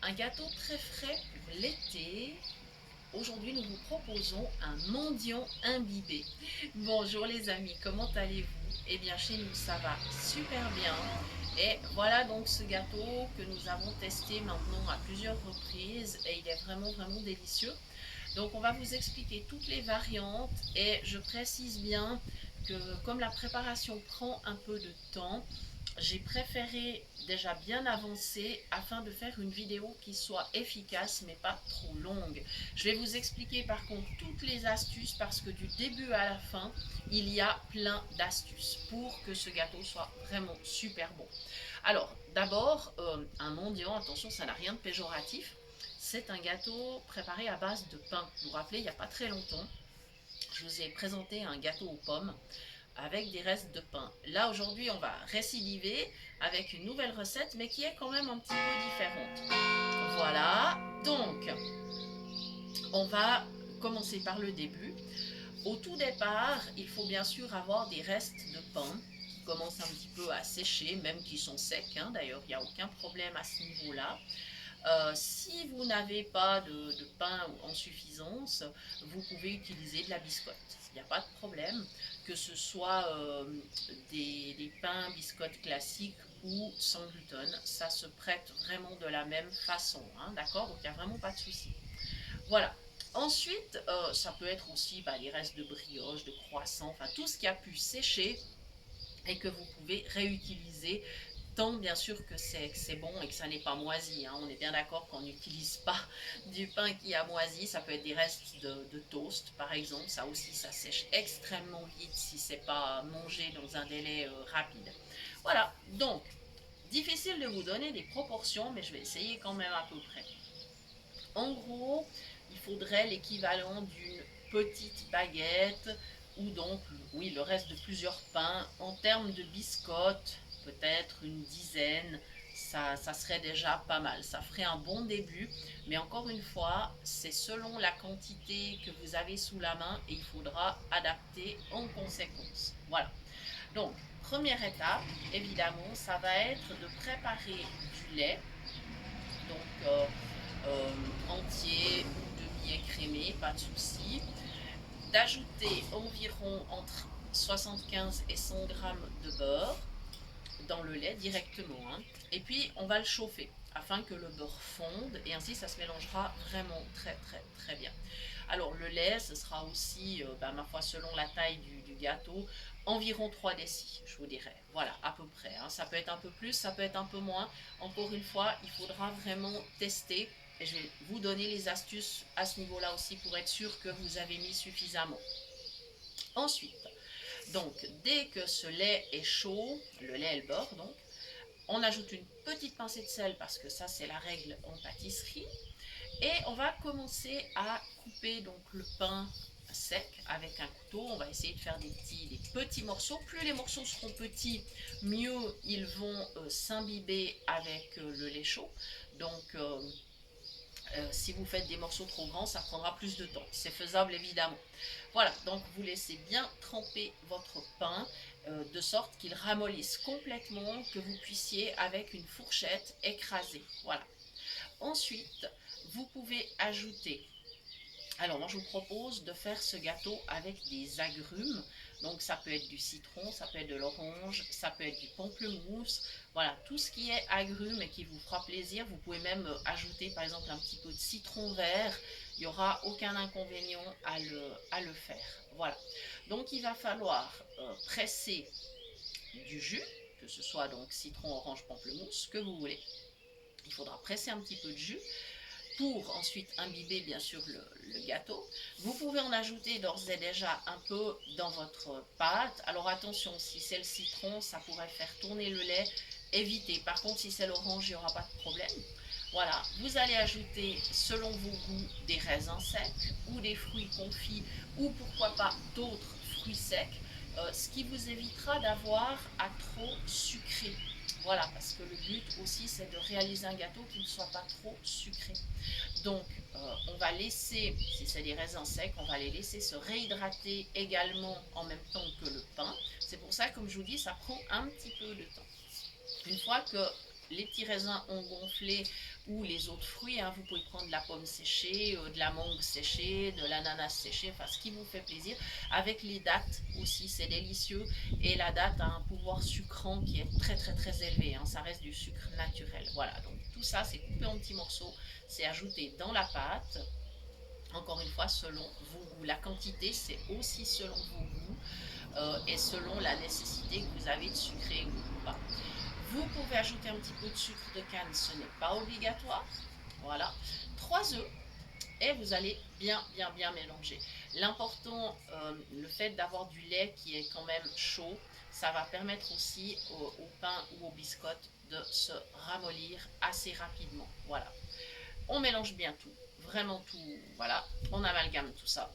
Un gâteau très frais pour l'été. Aujourd'hui, nous vous proposons un mendiant imbibé. Bonjour les amis, comment allez-vous? Eh bien, chez nous, ça va super bien. Et voilà donc ce gâteau que nous avons testé maintenant à plusieurs reprises et il est vraiment délicieux. Donc, on va vous expliquer toutes les variantes et je précise bien que comme la préparation prend un peu de temps, j'ai préféré déjà bien avancer afin de faire une vidéo qui soit efficace mais pas trop longue. Je vais vous expliquer par contre toutes les astuces parce que du début à la fin, il y a plein d'astuces pour que ce gâteau soit vraiment super bon. Alors d'abord, un mendiant, attention, ça n'a rien de péjoratif. C'est un gâteau préparé à base de pain. Vous vous rappelez, il n'y a pas très longtemps, je vous ai présenté un gâteau aux pommes avec des restes de pain. Là, aujourd'hui, on va récidiver avec une nouvelle recette, mais qui est quand même un petit peu différente. Voilà, donc, on va commencer par le début. Au tout départ, il faut bien sûr avoir des restes de pain qui commencent un petit peu à sécher, même qui sont secs, hein. D'ailleurs, il n'y a aucun problème à ce niveau-là. Si vous n'avez pas de pain en suffisance, vous pouvez utiliser de la biscotte. Il n'y a pas de problème, que ce soit des pains biscottes classiques ou sans gluten. Ça se prête vraiment de la même façon, hein, d'accord? Donc il n'y a vraiment pas de souci. Voilà. Ensuite, ça peut être aussi les restes de brioche, de croissant, enfin tout ce qui a pu sécher et que vous pouvez réutiliser tant bien sûr que c'est bon et que ça n'est pas moisi, hein. On est bien d'accord qu'on n'utilise pas du pain qui a moisi. Ça peut être des restes de toast par exemple, ça aussi ça sèche extrêmement vite si c'est pas mangé dans un délai rapide. Voilà, donc difficile de vous donner des proportions, mais je vais essayer quand même à peu près. En gros, il faudrait l'équivalent d'une petite baguette ou donc, oui, le reste de plusieurs pains. En termes de biscottes, peut-être une dizaine, ça serait déjà pas mal. Ça ferait un bon début, mais encore une fois, c'est selon la quantité que vous avez sous la main et il faudra adapter en conséquence. Voilà. Donc, première étape, évidemment, ça va être de préparer du lait. Donc, entier ou demi-écrémé, pas de souci. D'ajouter environ entre 75 et 100 grammes de beurre dans le lait directement, hein. Et puis on va le chauffer afin que le beurre fonde et ainsi ça se mélangera vraiment très bien. Alors le lait, ce sera aussi, ma foi, selon la taille du gâteau, environ 3 décis, je vous dirais. Voilà, à peu près, hein. Ça peut être un peu plus, ça peut être un peu moins. Encore une fois, il faudra vraiment tester. Et je vais vous donner les astuces à ce niveau-là aussi pour être sûr que vous avez mis suffisamment. Ensuite, donc dès que ce lait est chaud, le lait et le beurre donc, on ajoute une petite pincée de sel parce que ça c'est la règle en pâtisserie. Et on va commencer à couper donc le pain sec avec un couteau. On va essayer de faire des petits morceaux. Plus les morceaux seront petits, mieux ils vont s'imbiber avec le lait chaud. Donc si vous faites des morceaux trop grands, ça prendra plus de temps. C'est faisable évidemment. Voilà, donc vous laissez bien tremper votre pain de sorte qu'il ramollisse complètement, que vous puissiez avec une fourchette écraser. Voilà. Ensuite, vous pouvez ajouter. Alors moi je vous propose de faire ce gâteau avec des agrumes. Donc ça peut être du citron, ça peut être de l'orange, ça peut être du pamplemousse. Voilà, tout ce qui est agrumes et qui vous fera plaisir. Vous pouvez même ajouter par exemple un petit peu de citron vert. Il n'y aura aucun inconvénient à le faire. Voilà. Donc il va falloir presser du jus, que ce soit donc citron, orange, pamplemousse, ce que vous voulez. Il faudra presser un petit peu de jus pour ensuite imbiber bien sûr le gâteau. Vous pouvez en ajouter d'ores et déjà un peu dans votre pâte. Alors attention, si c'est le citron, ça pourrait faire tourner le lait. Évitez. Par contre, si c'est l'orange, il n'y aura pas de problème. Voilà, vous allez ajouter selon vos goûts des raisins secs ou des fruits confits ou pourquoi pas d'autres fruits secs, ce qui vous évitera d'avoir à trop sucrer. Voilà, parce que le but aussi c'est de réaliser un gâteau qui ne soit pas trop sucré. Donc on va laisser, si c'est des raisins secs, on va les laisser se réhydrater également en même temps que le pain. C'est pour ça, comme je vous dis, ça prend un petit peu de temps. Une fois que les petits raisins ont gonflé ou les autres fruits, hein, vous pouvez prendre de la pomme séchée, de la mangue séchée, de l'ananas séché, enfin ce qui vous fait plaisir. Avec les dattes aussi, c'est délicieux. Et la date a un pouvoir sucrant qui est très très très élevé, hein, ça reste du sucre naturel. Voilà, donc tout ça c'est coupé en petits morceaux, c'est ajouté dans la pâte. Encore une fois, selon vos goûts. La quantité, c'est aussi selon vos goûts et selon la nécessité que vous avez de sucrer ou pas. Vous pouvez ajouter un petit peu de sucre de canne, ce n'est pas obligatoire. Voilà. 3 œufs et vous allez bien bien bien mélanger. L'important, le fait d'avoir du lait qui est quand même chaud, ça va permettre aussi au pain ou aux biscottes de se ramollir assez rapidement. Voilà. On mélange bien tout, vraiment tout. Voilà. On amalgame tout ça.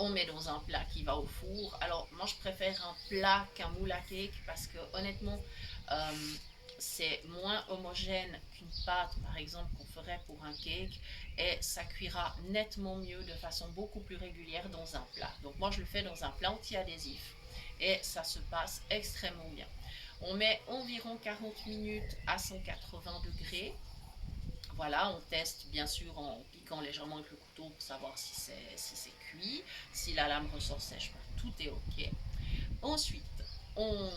On met dans un plat qui va au four. Alors moi je préfère un plat qu'un moule à cake parce que honnêtement euh, c'est moins homogène qu'une pâte par exemple qu'on ferait pour un cake et ça cuira nettement mieux de façon beaucoup plus régulière dans un plat. Donc moi je le fais dans un plat anti-adhésif et ça se passe extrêmement bien. On met environ 40 minutes à 180 degrés. Voilà, on teste bien sûr en piquant légèrement avec le couteau pour savoir si c'est cuit. Si la lame ressort sèche, tout est ok. Ensuite, on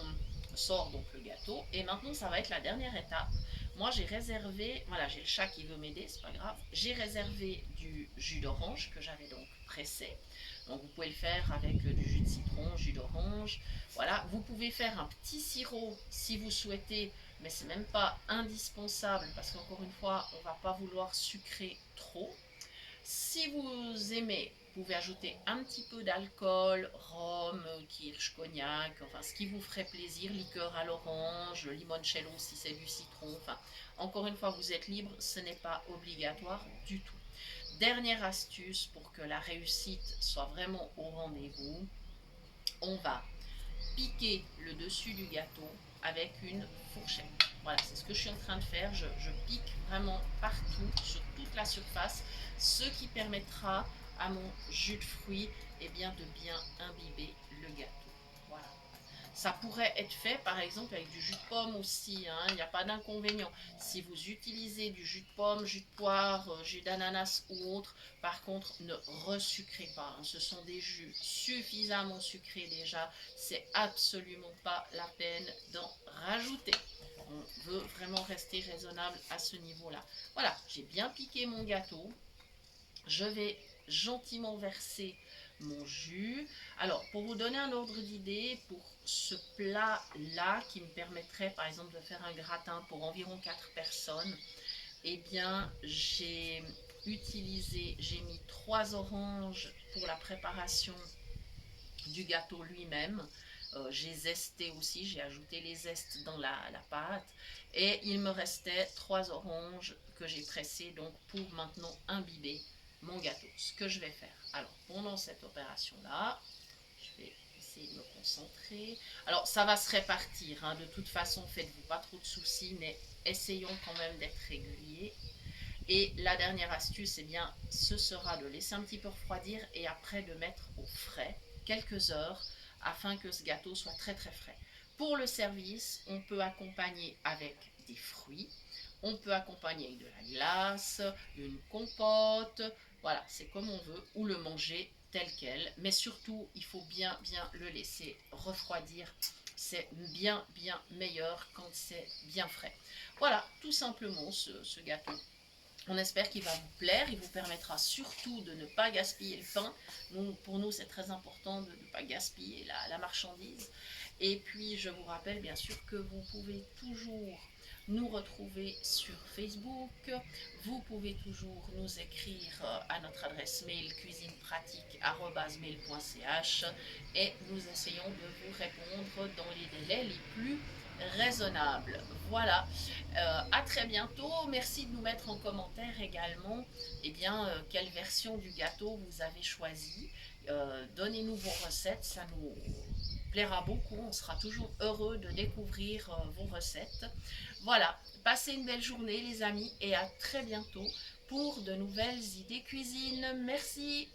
sort donc le gâteau et maintenant ça va être la dernière étape. Moi j'ai réservé, voilà, j'ai le chat qui veut m'aider, c'est pas grave. J'ai réservé du jus d'orange que j'avais donc pressé. Donc vous pouvez le faire avec du jus de citron, jus d'orange. Voilà, vous pouvez faire un petit sirop si vous souhaitez, mais c'est même pas indispensable parce qu'encore une fois, on va pas vouloir sucrer trop. Si vous aimez, vous pouvez ajouter un petit peu d'alcool, rhum, kirsch, cognac, enfin ce qui vous ferait plaisir, liqueur à l'orange, limoncello si c'est du citron, enfin encore une fois vous êtes libre, ce n'est pas obligatoire du tout. Dernière astuce pour que la réussite soit vraiment au rendez-vous, on va piquer le dessus du gâteau avec une fourchette. Voilà, c'est ce que je suis en train de faire. Je pique vraiment partout, sur toute la surface, ce qui permettra à mon jus de fruits bien, de bien imbiber le gâteau. Voilà. Ça pourrait être fait par exemple avec du jus de pomme aussi, hein, il n'y a pas d'inconvénient. Si vous utilisez du jus de pomme, jus de poire, jus d'ananas ou autre, par contre ne resucrez pas, hein. Ce sont des jus suffisamment sucrés déjà, c'est absolument pas la peine d'en rajouter. On veut vraiment rester raisonnable à ce niveau-là. Voilà, j'ai bien piqué mon gâteau. Je vais gentiment verser mon jus. Alors, pour vous donner un ordre d'idée, pour ce plat-là, qui me permettrait par exemple de faire un gratin pour environ 4 personnes, eh bien, j'ai mis 3 oranges pour la préparation du gâteau lui-même. J'ai zesté aussi, j'ai ajouté les zestes dans la pâte. Et il me restait 3 oranges que j'ai pressées donc pour maintenant imbiber mon gâteau. Ce que je vais faire. Alors, pendant cette opération-là, je vais essayer de me concentrer. Alors, ça va se répartir, hein. De toute façon, faites-vous pas trop de soucis, mais essayons quand même d'être réguliers. Et la dernière astuce, eh bien, ce sera de laisser un petit peu refroidir et après de mettre au frais quelques heures afin que ce gâteau soit très très frais. Pour le service, on peut accompagner avec des fruits, on peut accompagner avec de la glace, une compote, voilà, c'est comme on veut, ou le manger tel quel. Mais surtout, il faut bien bien le laisser refroidir. C'est bien bien meilleur quand c'est bien frais. Voilà, tout simplement ce gâteau. On espère qu'il va vous plaire, il vous permettra surtout de ne pas gaspiller le pain. Pour nous, c'est très important de ne pas gaspiller la marchandise. Et puis, je vous rappelle bien sûr que vous pouvez toujours nous retrouver sur Facebook. Vous pouvez toujours nous écrire à notre adresse mail cuisinepratique@mail.ch et nous essayons de vous répondre dans les délais les plus raisonnables. Voilà, à très bientôt. Merci de nous mettre en commentaire également quelle version du gâteau vous avez choisi. Donnez-nous vos recettes, ça nous plaira beaucoup. On sera toujours heureux de découvrir vos recettes. Voilà, passez une belle journée les amis et à très bientôt pour de nouvelles idées cuisine. Merci.